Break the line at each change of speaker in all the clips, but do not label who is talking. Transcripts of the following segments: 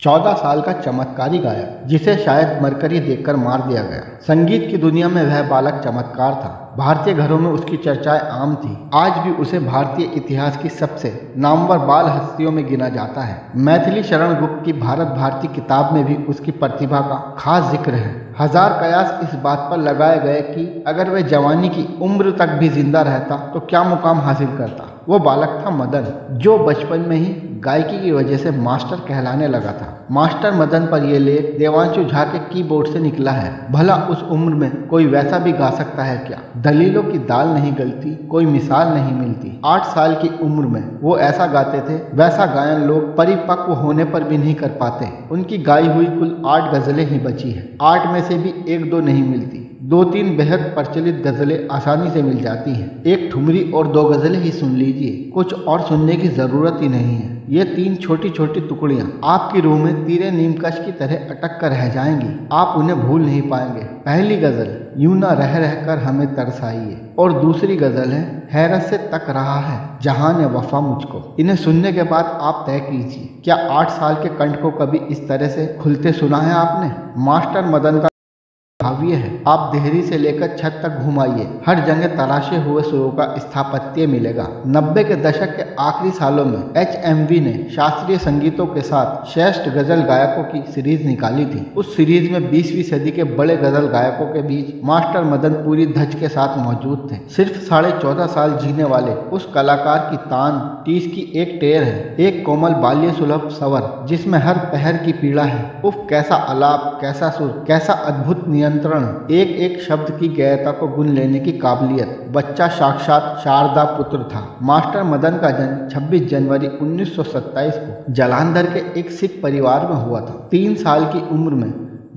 14 साल का चमत्कारी गायक जिसे शायद मरकरी देकर मार दिया गया। संगीत की दुनिया में वह बालक चमत्कार था। भारतीय घरों में उसकी चर्चाएं आम थी। आज भी उसे भारतीय इतिहास की सबसे नामवर बाल हस्तियों में गिना जाता है। मैथिली शरण गुप्त की भारत भारती किताब में भी उसकी प्रतिभा का खास जिक्र है। हजार कयास इस बात पर लगाए गए कि अगर वह जवानी की उम्र तक भी जिंदा रहता तो क्या मुकाम हासिल करता। वो बालक था मदन, जो बचपन में ही गायकी की वजह से मास्टर कहलाने लगा था। मास्टर मदन पर यह लेख देवांशु झा के कीबोर्ड से निकला है। भला उस उम्र में कोई वैसा भी गा सकता है क्या? दलीलों की दाल नहीं गलती, कोई मिसाल नहीं मिलती। 8 साल की उम्र में वो ऐसा गाते थे, वैसा गायन लोग परिपक्व होने पर भी नहीं कर पाते। उनकी गाई हुई कुल 8 गजलें ही बची है। 8 में से भी 1-2 नहीं मिलती। 2-3 बेहद प्रचलित गजलें आसानी से मिल जाती हैं। एक ठुमरी और 2 गजलें ही सुन लीजिए, कुछ और सुनने की जरूरत ही नहीं है। ये 3 छोटी छोटी टुकड़ियां आपकी रूह में तीरे नीमकश की तरह अटक कर रह जाएंगी। आप उन्हें भूल नहीं पाएंगे। पहली गजल यूं ना रह रहकर हमें तरसाइए, और दूसरी गजल है हैरत से तक रहा है जहां ने वफा मुझको। इन्हें सुनने के बाद आप तय कीजिए, क्या 8 साल के कंठ को कभी इस तरह से खुलते सुना है आपने? मास्टर मदन का भाव्य है। आप देहरी से लेकर छत तक घुमाइए, हर जगह तराशे हुए सुरों का स्थापत्य मिलेगा। 90 के दशक के आखिरी सालों में HMV ने शास्त्रीय संगीतों के साथ श्रेष्ठ गजल गायकों की सीरीज निकाली थी। उस सीरीज में 20वीं सदी के बड़े गजल गायकों के बीच मास्टर मदन पूरी धज के साथ मौजूद थे। सिर्फ 14.5 साल जीने वाले उस कलाकार की तान 30 की एक टेर है, एक कोमल बाल्य सुलभ स्वर जिसमें हर पहर की पीड़ा है। उफ, कैसा आलाप, कैसा सुर, कैसा अद्भुत नियंत्रण, एक एक शब्द की गहराई को गुन लेने की काबिलियत। बच्चा साक्षात शारदा पुत्र था। मास्टर मदन का जन्म 26 जनवरी 1927 को जालंधर के एक सिख परिवार में हुआ था। 3 साल की उम्र में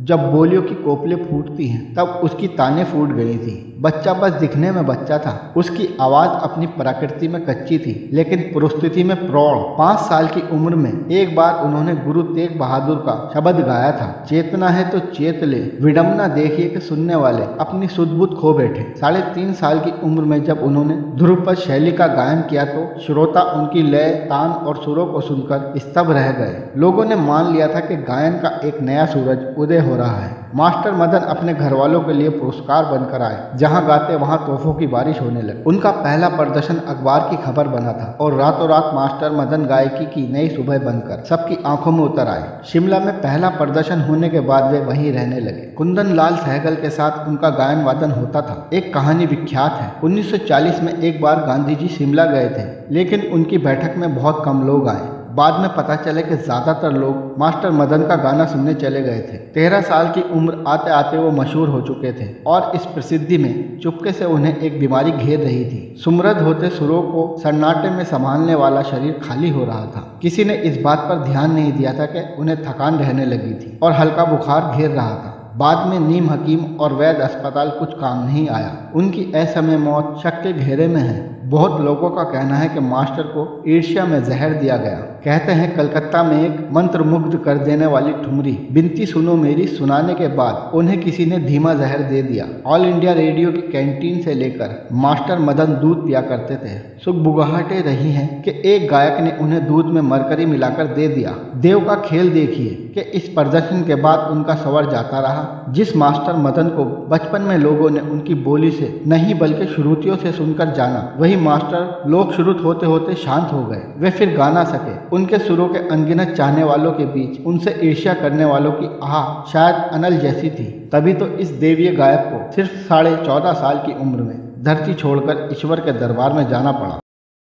जब बोलियों की कोपलें फूटती हैं तब उसकी तानें फूट गई थी। बच्चा बस दिखने में बच्चा था। उसकी आवाज अपनी प्रकृति में कच्ची थी, लेकिन परिस्थिति में प्रौढ़। 5 साल की उम्र में एक बार उन्होंने गुरु तेग बहादुर का शब्द गाया था, चेतना है तो चेत ले, विडम्बना देखिए कि सुनने वाले अपनी सुध-बुध खो बैठे। 3.5 साल की उम्र में जब उन्होंने ध्रुपद शैली का गायन किया तो श्रोता उनकी लय, तान और सुरों को सुनकर स्तब्ध रह गए। लोगों ने मान लिया था कि गायन का एक नया सूरज उदय हो रहा है। मास्टर मदन अपने घर वालों के लिए पुरस्कार बनकर आए। जहां गाते वहां तोहफों की बारिश होने लगी। उनका पहला प्रदर्शन अखबार की खबर बना था और रातों रात मास्टर मदन गायकी की नई सुबह बनकर सबकी आंखों में उतर आए। शिमला में पहला प्रदर्शन होने के बाद वे वहीं रहने लगे। कुंदन लाल सहगल के साथ उनका गायन वादन होता था। एक कहानी विख्यात है। 1940 में एक बार गांधी जी शिमला गए थे, लेकिन उनकी बैठक में बहुत कम लोग आए। बाद में पता चले कि ज्यादातर लोग मास्टर मदन का गाना सुनने चले गए थे। 13 साल की उम्र आते आते वो मशहूर हो चुके थे और इस प्रसिद्धि में चुपके से उन्हें एक बीमारी घेर रही थी। सुमरद होते सुरों को सन्नाटे में संभालने वाला शरीर खाली हो रहा था। किसी ने इस बात पर ध्यान नहीं दिया था कि उन्हें थकान रहने लगी थी और हल्का बुखार घेर रहा था। बाद में नीम हकीम और वैद्य अस्पताल कुछ काम नहीं आया। उनकी असमय मौत शक के घेरे में है। बहुत लोगों का कहना है कि मास्टर को ईर्ष्या में जहर दिया गया। कहते हैं कलकत्ता में एक मंत्र मुग्ध कर देने वाली ठुमरी बिनती सुनो मेरी सुनाने के बाद उन्हें किसी ने धीमा जहर दे दिया। ऑल इंडिया रेडियो की कैंटीन से लेकर मास्टर मदन दूध पिया करते थे। सुखबुगाहटें रही हैं कि एक गायक ने उन्हें दूध में मरकरी मिलाकर दे दिया। देव का खेल देखिए कि इस प्रदर्शन के बाद उनका स्वर जाता रहा। जिस मास्टर मदन को बचपन में लोगों ने उनकी बोली से नहीं बल्कि श्रुतियों से सुनकर जाना, वही मास्टर लोक श्रुत होते होते शांत हो गए। वे फिर गा ना सके। उनके सुरों के अनगिनत चाहने वालों के बीच उनसे ईर्ष्या करने वालों की आह शायद अनल जैसी थी। तभी तो इस देवीय गायक को सिर्फ 14.5 साल की उम्र में धरती छोड़कर ईश्वर के दरबार में जाना पड़ा।